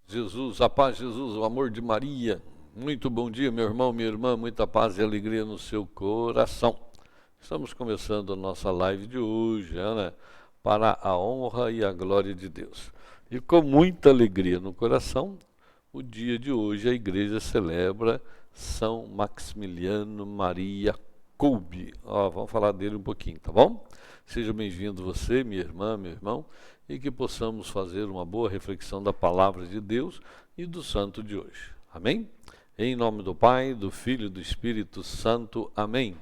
Jesus, a paz de Jesus, o amor de Maria. Muito bom dia, meu irmão, minha irmã, muita paz e alegria no seu coração. Estamos começando a nossa live de hoje, né? Para a honra e a glória de Deus. E com muita alegria no coração, o dia de hoje a igreja celebra São Maximiliano Maria Kolbe. Vamos falar dele um pouquinho, tá bom? Seja bem-vindo você, minha irmã, meu irmão, e que possamos fazer uma boa reflexão da palavra de Deus e do santo de hoje. Amém? Em nome do Pai, do Filho e do Espírito Santo. Amém.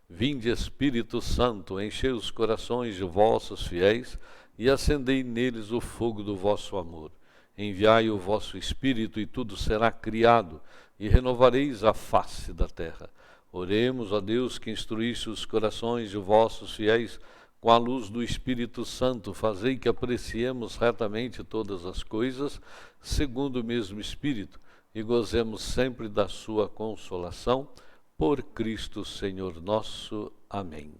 Vinde, Espírito Santo, enchei os corações de vossos fiéis e acendei neles o fogo do vosso amor. Enviai o vosso Espírito e tudo será criado, e renovareis a face da terra. Oremos a Deus que instruísse os corações de vossos fiéis com a luz do Espírito Santo, fazei que apreciemos retamente todas as coisas, segundo o mesmo Espírito, e gozemos sempre da sua consolação, por Cristo Senhor nosso. Amém.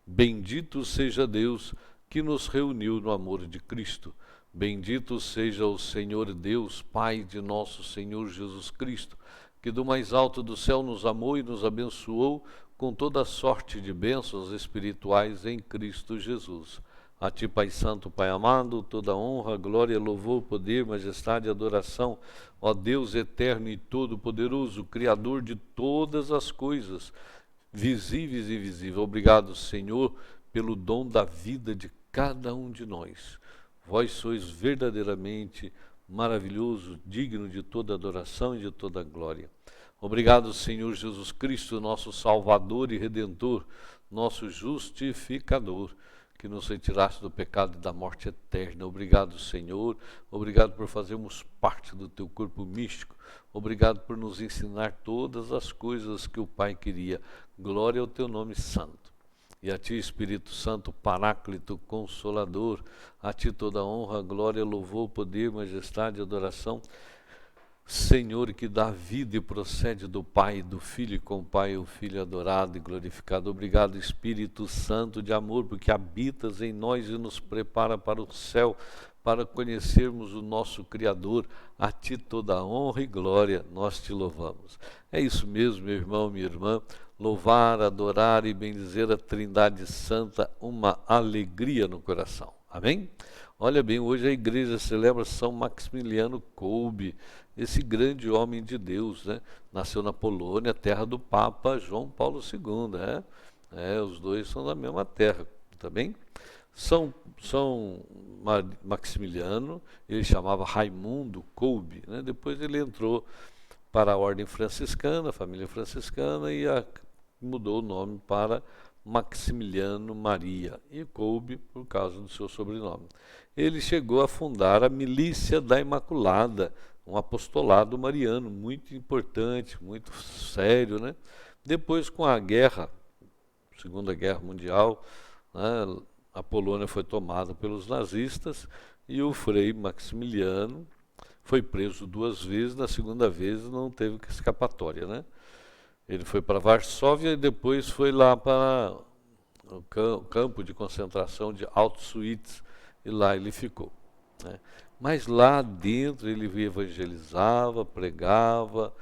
Bendito seja Deus que nos reuniu no amor de Cristo. Bendito seja o Senhor Deus, Pai de nosso Senhor Jesus Cristo, que do mais alto do céu nos amou e nos abençoou com toda sorte de bênçãos espirituais em Cristo Jesus. A ti, Pai Santo, Pai amado, toda honra, glória, louvor, poder, majestade e adoração, ó Deus eterno e todo-poderoso, Criador de todas as coisas, visíveis e invisíveis. Obrigado, Senhor, pelo dom da vida de cada um de nós. Vós sois verdadeiramente maravilhoso, digno de toda adoração e de toda glória. Obrigado, Senhor Jesus Cristo, nosso Salvador e Redentor, nosso justificador, que nos retiraste do pecado e da morte eterna. Obrigado, Senhor. Obrigado por fazermos parte do teu corpo místico. Obrigado por nos ensinar todas as coisas que o Pai queria. Glória ao teu nome santo. E a ti, Espírito Santo, Paráclito, Consolador, a ti toda honra, glória, louvor, poder, majestade e adoração. Senhor, que dá vida e procede do Pai, do Filho, e com o Pai o Filho adorado e glorificado. Obrigado, Espírito Santo de amor, porque habitas em nós e nos prepara para o céu, para conhecermos o nosso Criador. A ti toda honra e glória, nós te louvamos. É isso mesmo, meu irmão, minha irmã. Louvar, adorar e bendizer a Trindade Santa, uma alegria no coração. Amém? Olha bem, hoje a igreja celebra São Maximiliano Kolbe, esse grande homem de Deus, né? Nasceu na Polônia, terra do Papa João Paulo II, né? Os dois são da mesma terra, tá bem? São Maximiliano, ele chamava Raimundo Kolbe, né? Depois ele entrou para a ordem franciscana, a família franciscana, e mudou o nome para Maximiliano Maria, e Kolbe por causa do seu sobrenome. Ele chegou a fundar a Milícia da Imaculada, um apostolado mariano muito importante, muito sério, né? Depois, com a guerra, Segunda Guerra Mundial, né, a Polônia foi tomada pelos nazistas e o frei Maximiliano foi preso 2 vezes, na segunda vez não teve escapatória, né? Ele foi para Varsóvia e depois foi lá para o campo de concentração de Auschwitz, e lá ele ficou, né? Mas lá dentro ele evangelizava, pregava,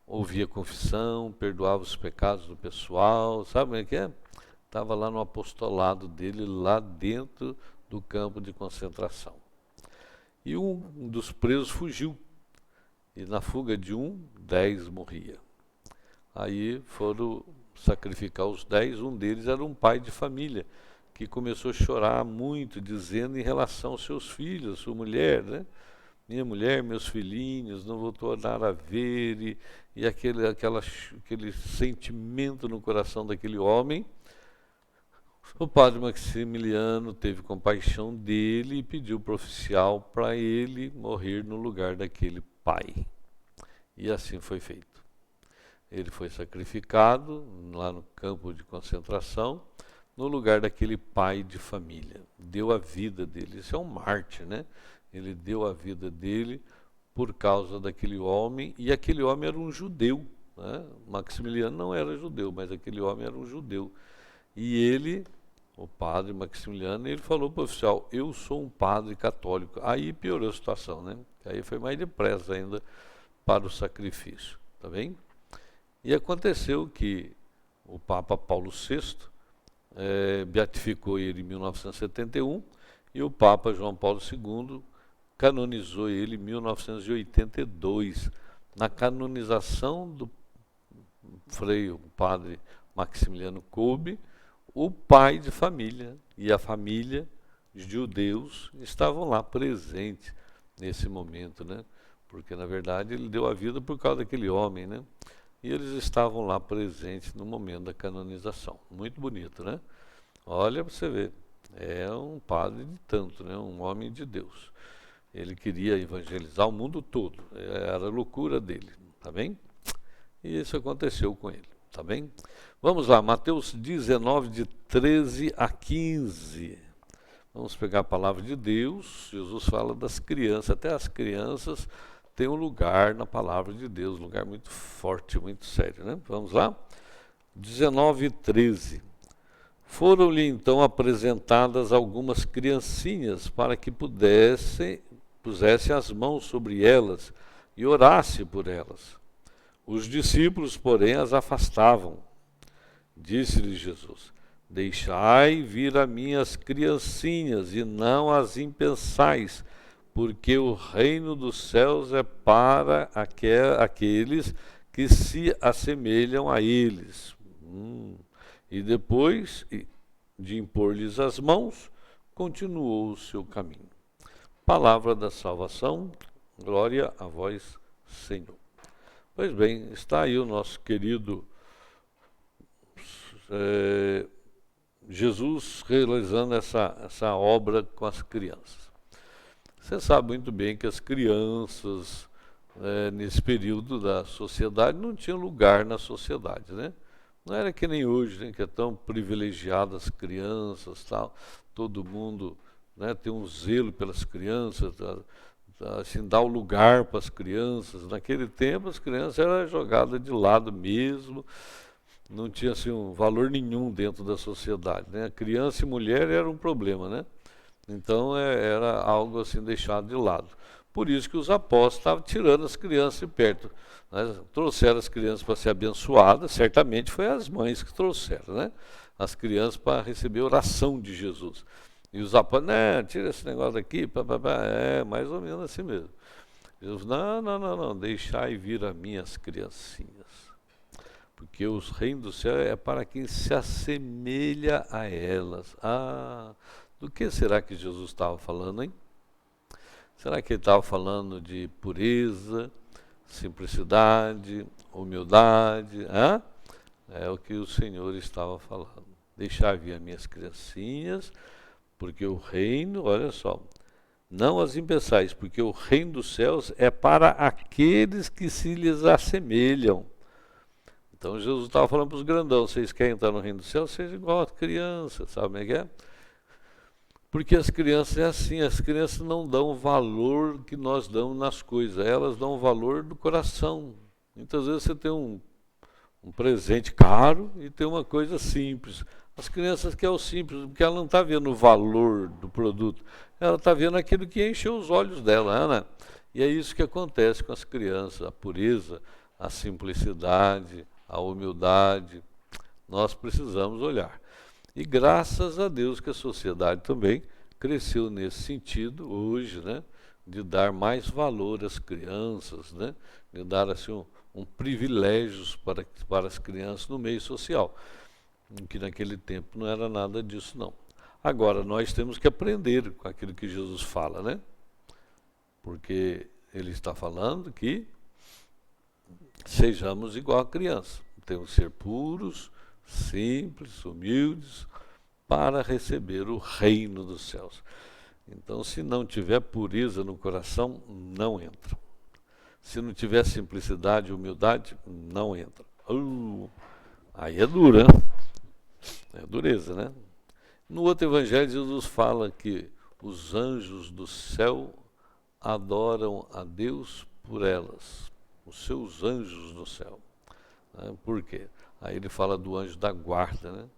ouvia confissão, perdoava os pecados do pessoal, sabe como é que é? Estava lá no apostolado dele, lá dentro do campo de concentração. E um dos presos fugiu, e na fuga de 10 morria. Aí foram sacrificar os 10, um deles era um pai de família, que começou a chorar muito, dizendo em relação aos seus filhos, sua mulher, né? Minha mulher, meus filhinhos, não vou tornar a ver, e aquele sentimento no coração daquele homem. O padre Maximiliano teve compaixão dele e pediu para o oficial para ele morrer no lugar daquele pai. E assim foi feito. Ele foi sacrificado lá no campo de concentração, no lugar daquele pai de família. Deu a vida dele. Isso é um mártir, né? Ele deu a vida dele por causa daquele homem, e aquele homem era um judeu, né? Maximiliano não era judeu, mas aquele homem era um judeu. E ele, o padre Maximiliano, ele falou para o oficial: eu sou um padre católico. Aí piorou a situação, né? Aí foi mais depressa ainda para o sacrifício, tá bem? E aconteceu que o Papa Paulo VI beatificou ele em 1971 e o Papa João Paulo II canonizou ele em 1982, na canonização do frei, o padre Maximiliano Kolbe, o pai de família e a família judeus estavam lá presentes nesse momento, né? Porque na verdade ele deu a vida por causa daquele homem, né? E eles estavam lá presentes no momento da canonização. Muito bonito, né? Olha para você ver, é um padre de tanto, né? Um homem de Deus. Ele queria evangelizar o mundo todo, era a loucura dele, tá bem? E isso aconteceu com ele, tá bem? Vamos lá, Mateus 19, de 13 a 15. Vamos pegar a palavra de Deus. Jesus fala das crianças, até as crianças têm um lugar na palavra de Deus, um lugar muito forte, muito sério, né? Vamos lá? 19 e 13. Foram-lhe então apresentadas algumas criancinhas para que pusesse as mãos sobre elas e orasse por elas. Os discípulos, porém, as afastavam. Disse-lhe Jesus: deixai vir a mim as criancinhas e não as impensaes, porque o reino dos céus é para aqueles que se assemelham a eles. E depois de impor-lhes as mãos, continuou o seu caminho. Palavra da salvação, glória a vós, Senhor. Pois bem, está aí o nosso querido Jesus realizando essa obra com as crianças. Você sabe muito bem que as crianças, nesse período da sociedade, não tinham lugar na sociedade, né? Não era que nem hoje, né, que é tão privilegiado as crianças, tal. Todo mundo, né, tem um zelo pelas crianças, assim, dá o lugar para as crianças. Naquele tempo as crianças eram jogadas de lado mesmo, não tinha assim, um valor nenhum dentro da sociedade, né? Criança e mulher era um problema, né? Então era algo assim deixado de lado. Por isso que os apóstolos estavam tirando as crianças de perto, né? Trouxeram as crianças para ser abençoadas, certamente foi as mães que trouxeram, né? As crianças para receber a oração de Jesus. E os apóstolos, né, tira esse negócio daqui, mais ou menos assim mesmo. Jesus, não, deixai vir a mim as criancinhas. Porque os reinos do céu é para quem se assemelha a elas. Do que será que Jesus estava falando, hein? Será que ele estava falando de pureza, simplicidade, humildade? É o que o Senhor estava falando. Deixar vir as minhas criancinhas, porque o reino, olha só, não as impeçais, porque o reino dos céus é para aqueles que se lhes assemelham. Então Jesus estava falando para os grandão, vocês querem entrar no reino dos céus, sejam igual a criança, sabe como é que é? Porque as crianças é assim, as crianças não dão o valor que nós damos nas coisas, elas dão o valor do coração. Muitas vezes você tem um presente caro e tem uma coisa simples. As crianças querem o simples, porque ela não está vendo o valor do produto, ela está vendo aquilo que encheu os olhos dela, né? E é isso que acontece com as crianças, a pureza, a simplicidade, a humildade. Nós precisamos olhar. E graças a Deus que a sociedade também cresceu nesse sentido hoje, né? De dar mais valor às crianças, né? De dar assim um privilégio para as crianças no meio social, que naquele tempo não era nada disso não. Agora, nós temos que aprender com aquilo que Jesus fala, né? Porque ele está falando que sejamos igual a criança. Temos que ser puros, simples, humildes, para receber o reino dos céus. Então, se não tiver pureza no coração, não entra. Se não tiver simplicidade e humildade, não entra. Aí é dura, né? É dureza, né? No outro evangelho, Jesus fala que os anjos do céu adoram a Deus por elas, os seus anjos do céu. Por quê? Aí ele fala do anjo da guarda, né?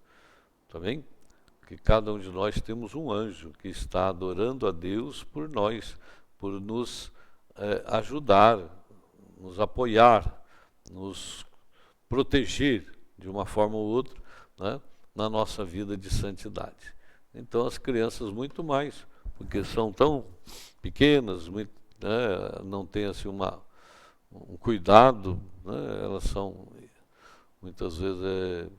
Tá bem? Que cada um de nós temos um anjo que está adorando a Deus por nós, por nos ajudar, nos apoiar, nos proteger de uma forma ou outra, né, na nossa vida de santidade. Então as crianças muito mais, porque são tão pequenas, muito, né, não tem assim um cuidado, né, elas são, muitas vezes,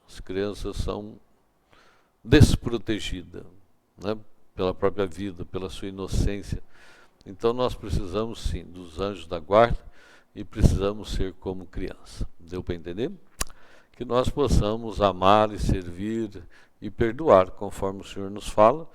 as crianças são desprotegidas, né, pela própria vida, pela sua inocência. Então nós precisamos sim dos anjos da guarda e precisamos ser como criança. Deu para entender? Que nós possamos amar e servir e perdoar, conforme o Senhor nos fala,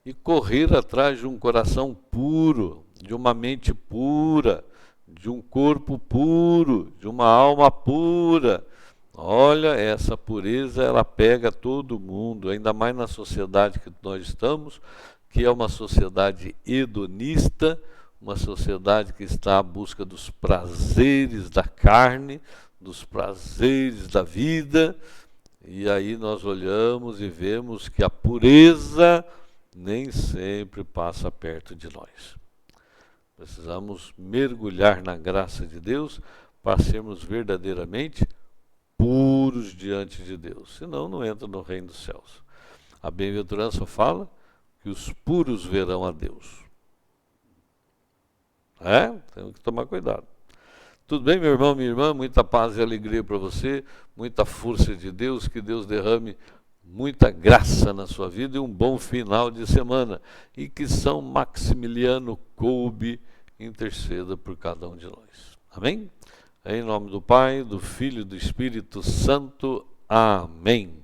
e correr atrás de um coração puro, de uma mente pura, de um corpo puro, de uma alma pura. Olha, essa pureza, ela pega todo mundo, ainda mais na sociedade que nós estamos, que é uma sociedade hedonista, uma sociedade que está à busca dos prazeres da carne, dos prazeres da vida, e aí nós olhamos e vemos que a pureza nem sempre passa perto de nós. Precisamos mergulhar na graça de Deus para sermos verdadeiramente puros diante de Deus, senão não entra no reino dos céus. A bem-aventurança fala que os puros verão a Deus. Temos que tomar cuidado. Tudo bem, meu irmão, minha irmã? Muita paz e alegria para você, muita força de Deus, que Deus derrame muita graça na sua vida e um bom final de semana. E que São Maximiliano Kolbe interceda por cada um de nós. Amém? Em nome do Pai, do Filho e do Espírito Santo. Amém.